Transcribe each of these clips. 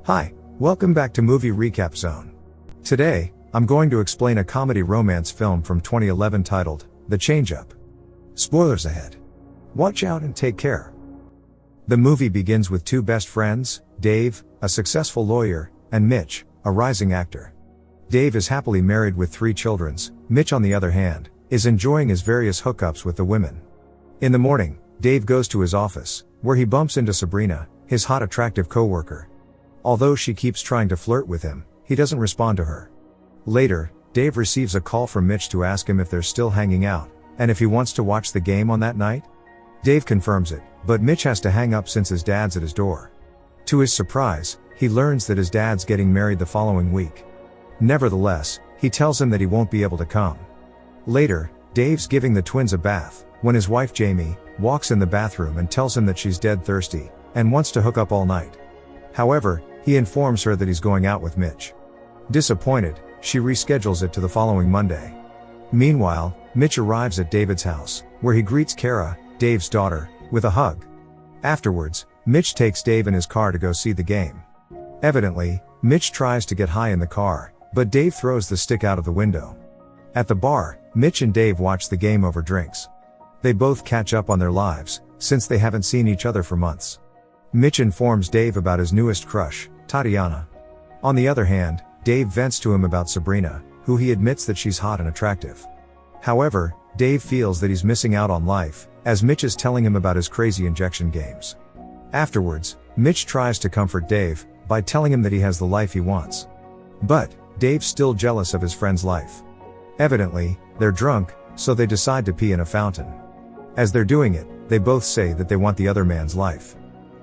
Hi, welcome back to Movie Recap Zone. Today, I'm going to explain a comedy romance film from 2011 titled, The Change-Up. Spoilers ahead. Watch out and take care. The movie begins with two best friends, Dave, a successful lawyer, and Mitch, a rising actor. Dave is happily married with 3 children. Mitch, on the other hand, is enjoying his various hookups with the women. In the morning, Dave goes to his office, where he bumps into Sabrina, his hot, attractive co-worker. Although she keeps trying to flirt with him, he doesn't respond to her. Later, Dave receives a call from Mitch to ask him if they're still hanging out, and if he wants to watch the game on that night. Dave confirms it, but Mitch has to hang up since his dad's at his door. To his surprise, he learns that his dad's getting married the following week. Nevertheless, he tells him that he won't be able to come. Later, Dave's giving the twins a bath, when his wife Jamie walks in the bathroom and tells him that she's dead thirsty, and wants to hook up all night. However, he informs her that he's going out with Mitch. Disappointed, she reschedules it to the following Monday. Meanwhile, Mitch arrives at David's house, where he greets Kara, Dave's daughter, with a hug. Afterwards, Mitch takes Dave in his car to go see the game. Evidently, Mitch tries to get high in the car, but Dave throws the stick out of the window. At the bar, Mitch and Dave watch the game over drinks. They both catch up on their lives, since they haven't seen each other for months. Mitch informs Dave about his newest crush, Tatiana. On the other hand, Dave vents to him about Sabrina, who he admits that she's hot and attractive. However, Dave feels that he's missing out on life, as Mitch is telling him about his crazy injection games. Afterwards, Mitch tries to comfort Dave, by telling him that he has the life he wants. But, Dave's still jealous of his friend's life. Evidently, they're drunk, so they decide to pee in a fountain. As they're doing it, they both say that they want the other man's life.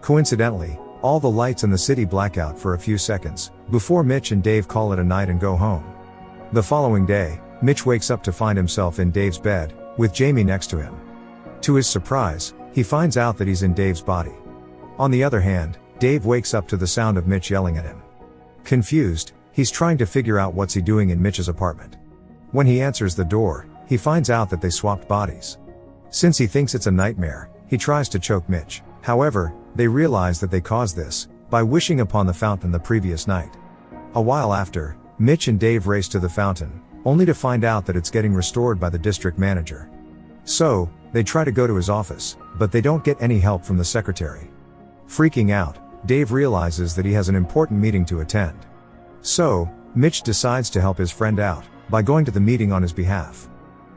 Coincidentally, all the lights in the city black out for a few seconds, before Mitch and Dave call it a night and go home. The following day, Mitch wakes up to find himself in Dave's bed, with Jamie next to him. To his surprise, he finds out that he's in Dave's body. On the other hand, Dave wakes up to the sound of Mitch yelling at him. Confused, he's trying to figure out what's he doing in Mitch's apartment. When he answers the door, he finds out that they swapped bodies. Since he thinks it's a nightmare, he tries to choke Mitch. However, they realize that they caused this, by wishing upon the fountain the previous night. A while after, Mitch and Dave race to the fountain, only to find out that it's getting restored by the district manager. So, they try to go to his office, but they don't get any help from the secretary. Freaking out, Dave realizes that he has an important meeting to attend. So, Mitch decides to help his friend out, by going to the meeting on his behalf.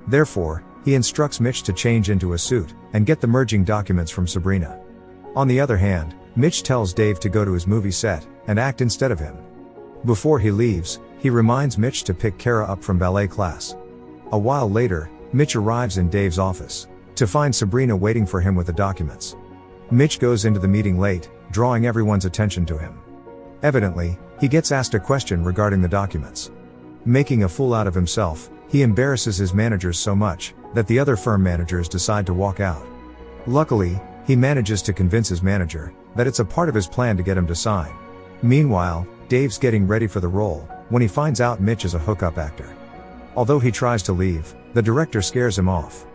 Therefore, he instructs Mitch to change into a suit, and get the merging documents from Sabrina. On the other hand, Mitch tells Dave to go to his movie set, and act instead of him. Before he leaves, he reminds Mitch to pick Kara up from ballet class. A while later, Mitch arrives in Dave's office, to find Sabrina waiting for him with the documents. Mitch goes into the meeting late, drawing everyone's attention to him. Evidently, he gets asked a question regarding the documents. Making a fool out of himself, he embarrasses his managers so much, that the other firm managers decide to walk out. Luckily, he manages to convince his manager, that it's a part of his plan to get him to sign. Meanwhile, Dave's getting ready for the role, when he finds out Mitch is a hookup actor. Although he tries to leave, the director scares him off.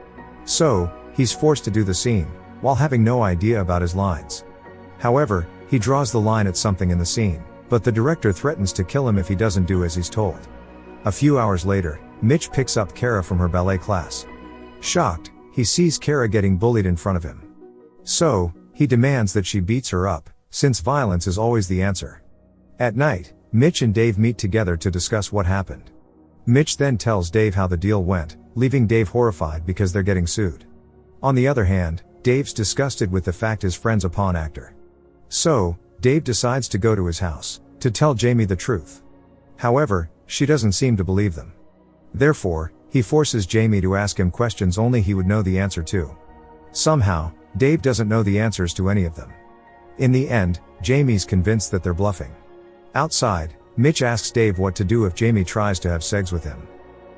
So, he's forced to do the scene, while having no idea about his lines. However, he draws the line at something in the scene, but the director threatens to kill him if he doesn't do as he's told. A few hours later, Mitch picks up Kara from her ballet class. Shocked, he sees Kara getting bullied in front of him. So, he demands that she beats her up, since violence is always the answer. At night, Mitch and Dave meet together to discuss what happened. Mitch then tells Dave how the deal went, leaving Dave horrified because they're getting sued. On the other hand, Dave's disgusted with the fact his friend's a pawn actor. So, Dave decides to go to his house, to tell Jamie the truth. However, she doesn't seem to believe them. Therefore, he forces Jamie to ask him questions only he would know the answer to. Somehow, Dave doesn't know the answers to any of them. In the end, Jamie's convinced that they're bluffing. Outside, Mitch asks Dave what to do if Jamie tries to have sex with him.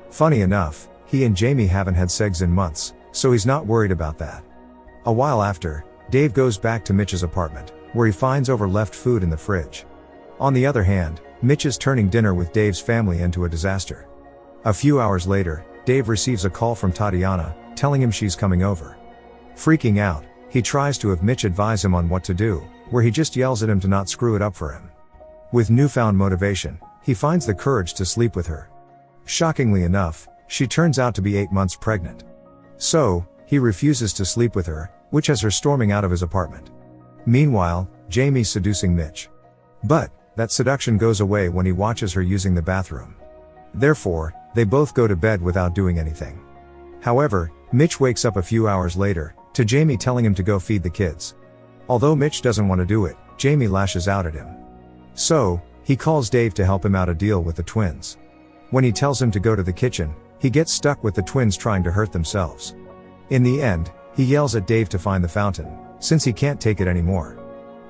Funny enough, he and Jamie haven't had sex in months, so he's not worried about that. A while after, Dave goes back to Mitch's apartment, where he finds overleft food in the fridge. On the other hand, Mitch is turning dinner with Dave's family into a disaster. A few hours later, Dave receives a call from Tatiana, telling him she's coming over. Freaking out, he tries to have Mitch advise him on what to do, where he just yells at him to not screw it up for him. With newfound motivation, he finds the courage to sleep with her. Shockingly enough, she turns out to be 8 months pregnant. So, he refuses to sleep with her, which has her storming out of his apartment. Meanwhile, Jamie's seducing Mitch. But, that seduction goes away when he watches her using the bathroom. Therefore, they both go to bed without doing anything. However, Mitch wakes up a few hours later, to Jamie telling him to go feed the kids. Although Mitch doesn't want to do it, Jamie lashes out at him. So, he calls Dave to help him out a deal with the twins. When he tells him to go to the kitchen, he gets stuck with the twins trying to hurt themselves. In the end, he yells at Dave to find the fountain, since he can't take it anymore.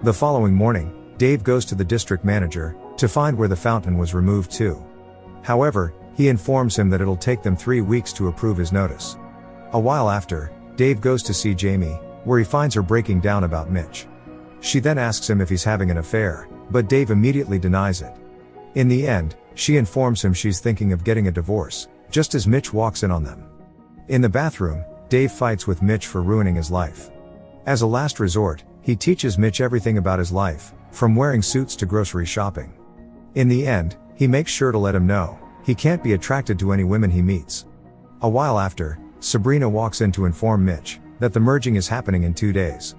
The following morning, Dave goes to the district manager, to find where the fountain was removed to. However, he informs him that it'll take them 3 weeks to approve his notice. A while after, Dave goes to see Jamie, where he finds her breaking down about Mitch. She then asks him if he's having an affair, but Dave immediately denies it. In the end, she informs him she's thinking of getting a divorce, just as Mitch walks in on them. In the bathroom, Dave fights with Mitch for ruining his life. As a last resort, he teaches Mitch everything about his life, from wearing suits to grocery shopping. In the end, he makes sure to let him know he can't be attracted to any women he meets. A while after, Sabrina walks in to inform Mitch that the merging is happening in 2 days.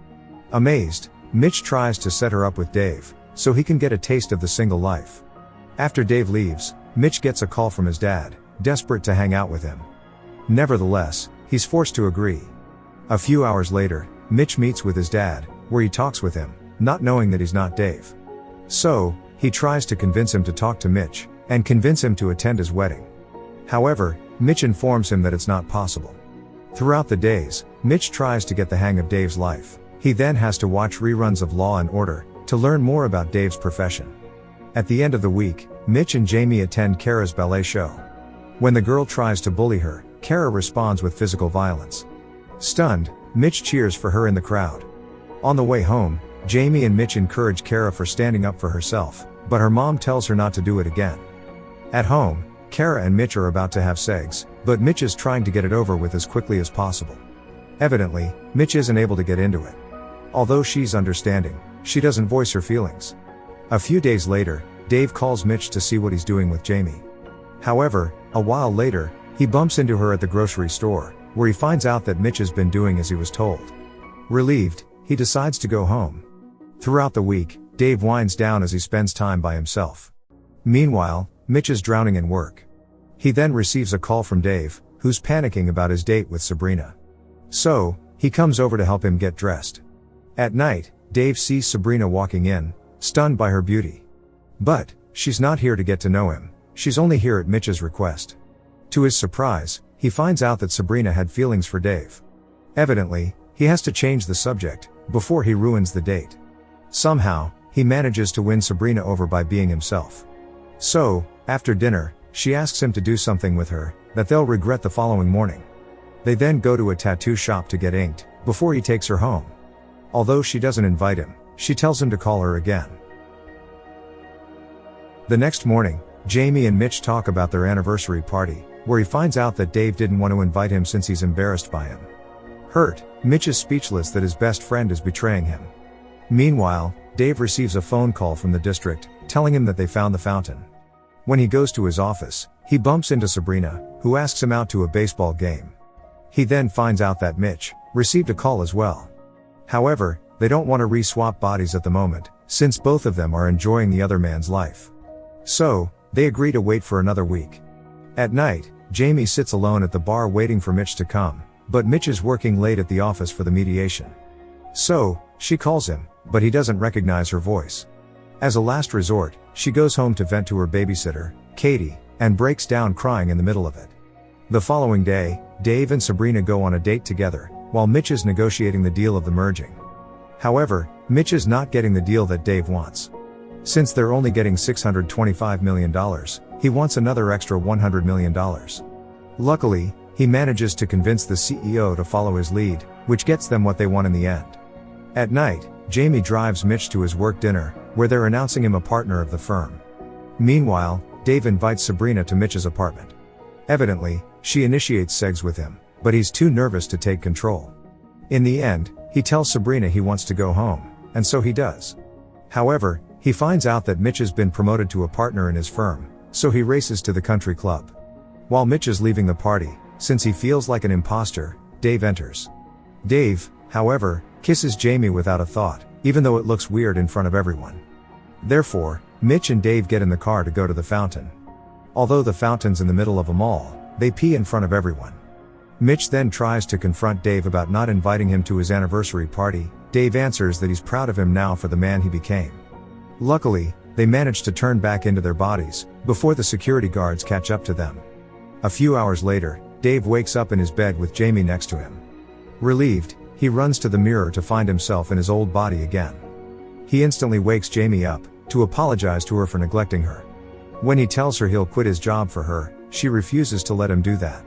Amazed, Mitch tries to set her up with Dave, so he can get a taste of the single life. After Dave leaves, Mitch gets a call from his dad, desperate to hang out with him. Nevertheless, he's forced to agree. A few hours later, Mitch meets with his dad, where he talks with him, not knowing that he's not Dave. So, he tries to convince him to talk to Mitch, and convince him to attend his wedding. However, Mitch informs him that it's not possible. Throughout the days, Mitch tries to get the hang of Dave's life. He then has to watch reruns of Law and Order, to learn more about Dave's profession. At the end of the week, Mitch and Jamie attend Kara's ballet show. When the girl tries to bully her, Kara responds with physical violence. Stunned, Mitch cheers for her in the crowd. On the way home, Jamie and Mitch encourage Kara for standing up for herself, but her mom tells her not to do it again. At home, Kara and Mitch are about to have sex, but Mitch is trying to get it over with as quickly as possible. Evidently, Mitch isn't able to get into it. Although she's understanding, she doesn't voice her feelings. A few days later, Dave calls Mitch to see what he's doing with Jamie. However, a while later, he bumps into her at the grocery store, where he finds out that Mitch has been doing as he was told. Relieved, he decides to go home. Throughout the week, Dave winds down as he spends time by himself. Meanwhile, Mitch is drowning in work. He then receives a call from Dave, who's panicking about his date with Sabrina. So, he comes over to help him get dressed. At night, Dave sees Sabrina walking in, stunned by her beauty. But, she's not here to get to know him, she's only here at Mitch's request. To his surprise, he finds out that Sabrina had feelings for Dave. Evidently, he has to change the subject, before he ruins the date. Somehow, he manages to win Sabrina over by being himself. So, after dinner, she asks him to do something with her, that they'll regret the following morning. They then go to a tattoo shop to get inked, before he takes her home. Although she doesn't invite him, she tells him to call her again. The next morning, Jamie and Mitch talk about their anniversary party, where he finds out that Dave didn't want to invite him since he's embarrassed by him. Hurt, Mitch is speechless that his best friend is betraying him. Meanwhile, Dave receives a phone call from the district, telling him that they found the fountain. When he goes to his office, he bumps into Sabrina, who asks him out to a baseball game. He then finds out that Mitch received a call as well. However, they don't want to re-swap bodies at the moment, since both of them are enjoying the other man's life. So, they agree to wait for another week. At night, Jamie sits alone at the bar waiting for Mitch to come, but Mitch is working late at the office for the mediation. So, she calls him, but he doesn't recognize her voice. As a last resort, she goes home to vent to her babysitter, Katie, and breaks down crying in the middle of it. The following day, Dave and Sabrina go on a date together, while Mitch is negotiating the deal of the merging. However, Mitch is not getting the deal that Dave wants. Since they're only getting $625 million, he wants another extra $100 million. Luckily, he manages to convince the CEO to follow his lead, which gets them what they want in the end. At night, Jamie drives Mitch to his work dinner, where they're announcing him a partner of the firm. Meanwhile, Dave invites Sabrina to Mitch's apartment. Evidently, she initiates sex with him, but he's too nervous to take control. In the end, he tells Sabrina he wants to go home, and so he does. However, He finds out that Mitch has been promoted to a partner in his firm, so he races to the country club. While Mitch is leaving the party, since he feels like an imposter, Dave enters. Dave, however, kisses Jamie without a thought, even though it looks weird in front of everyone. Therefore, Mitch and Dave get in the car to go to the fountain. Although the fountain's in the middle of a mall, they pee in front of everyone. Mitch then tries to confront Dave about not inviting him to his anniversary party. Dave answers that he's proud of him now for the man he became. Luckily, they manage to turn back into their bodies, before the security guards catch up to them. A few hours later, Dave wakes up in his bed with Jamie next to him. Relieved, he runs to the mirror to find himself in his old body again. He instantly wakes Jamie up, to apologize to her for neglecting her. When he tells her he'll quit his job for her, she refuses to let him do that.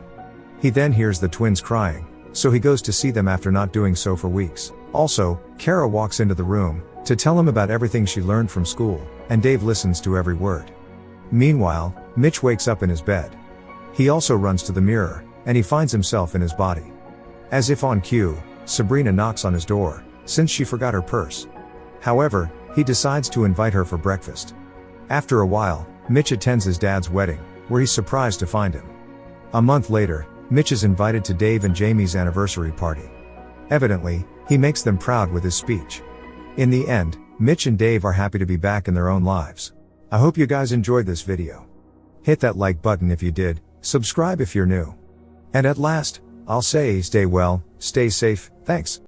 He then hears the twins crying, so he goes to see them after not doing so for weeks. Also, Kara walks into the room, to tell him about everything she learned from school, and Dave listens to every word. Meanwhile, Mitch wakes up in his bed. He also runs to the mirror, and he finds himself in his body. As if on cue, Sabrina knocks on his door, since she forgot her purse. However, he decides to invite her for breakfast. After a while, Mitch attends his dad's wedding, where he's surprised to find him. A month later, Mitch is invited to Dave and Jamie's anniversary party. Evidently, he makes them proud with his speech. In the end, Mitch and Dave are happy to be back in their own lives. I hope you guys enjoyed this video. Hit that like button if you did, subscribe if you're new. And at last, I'll say stay well, stay safe, thanks.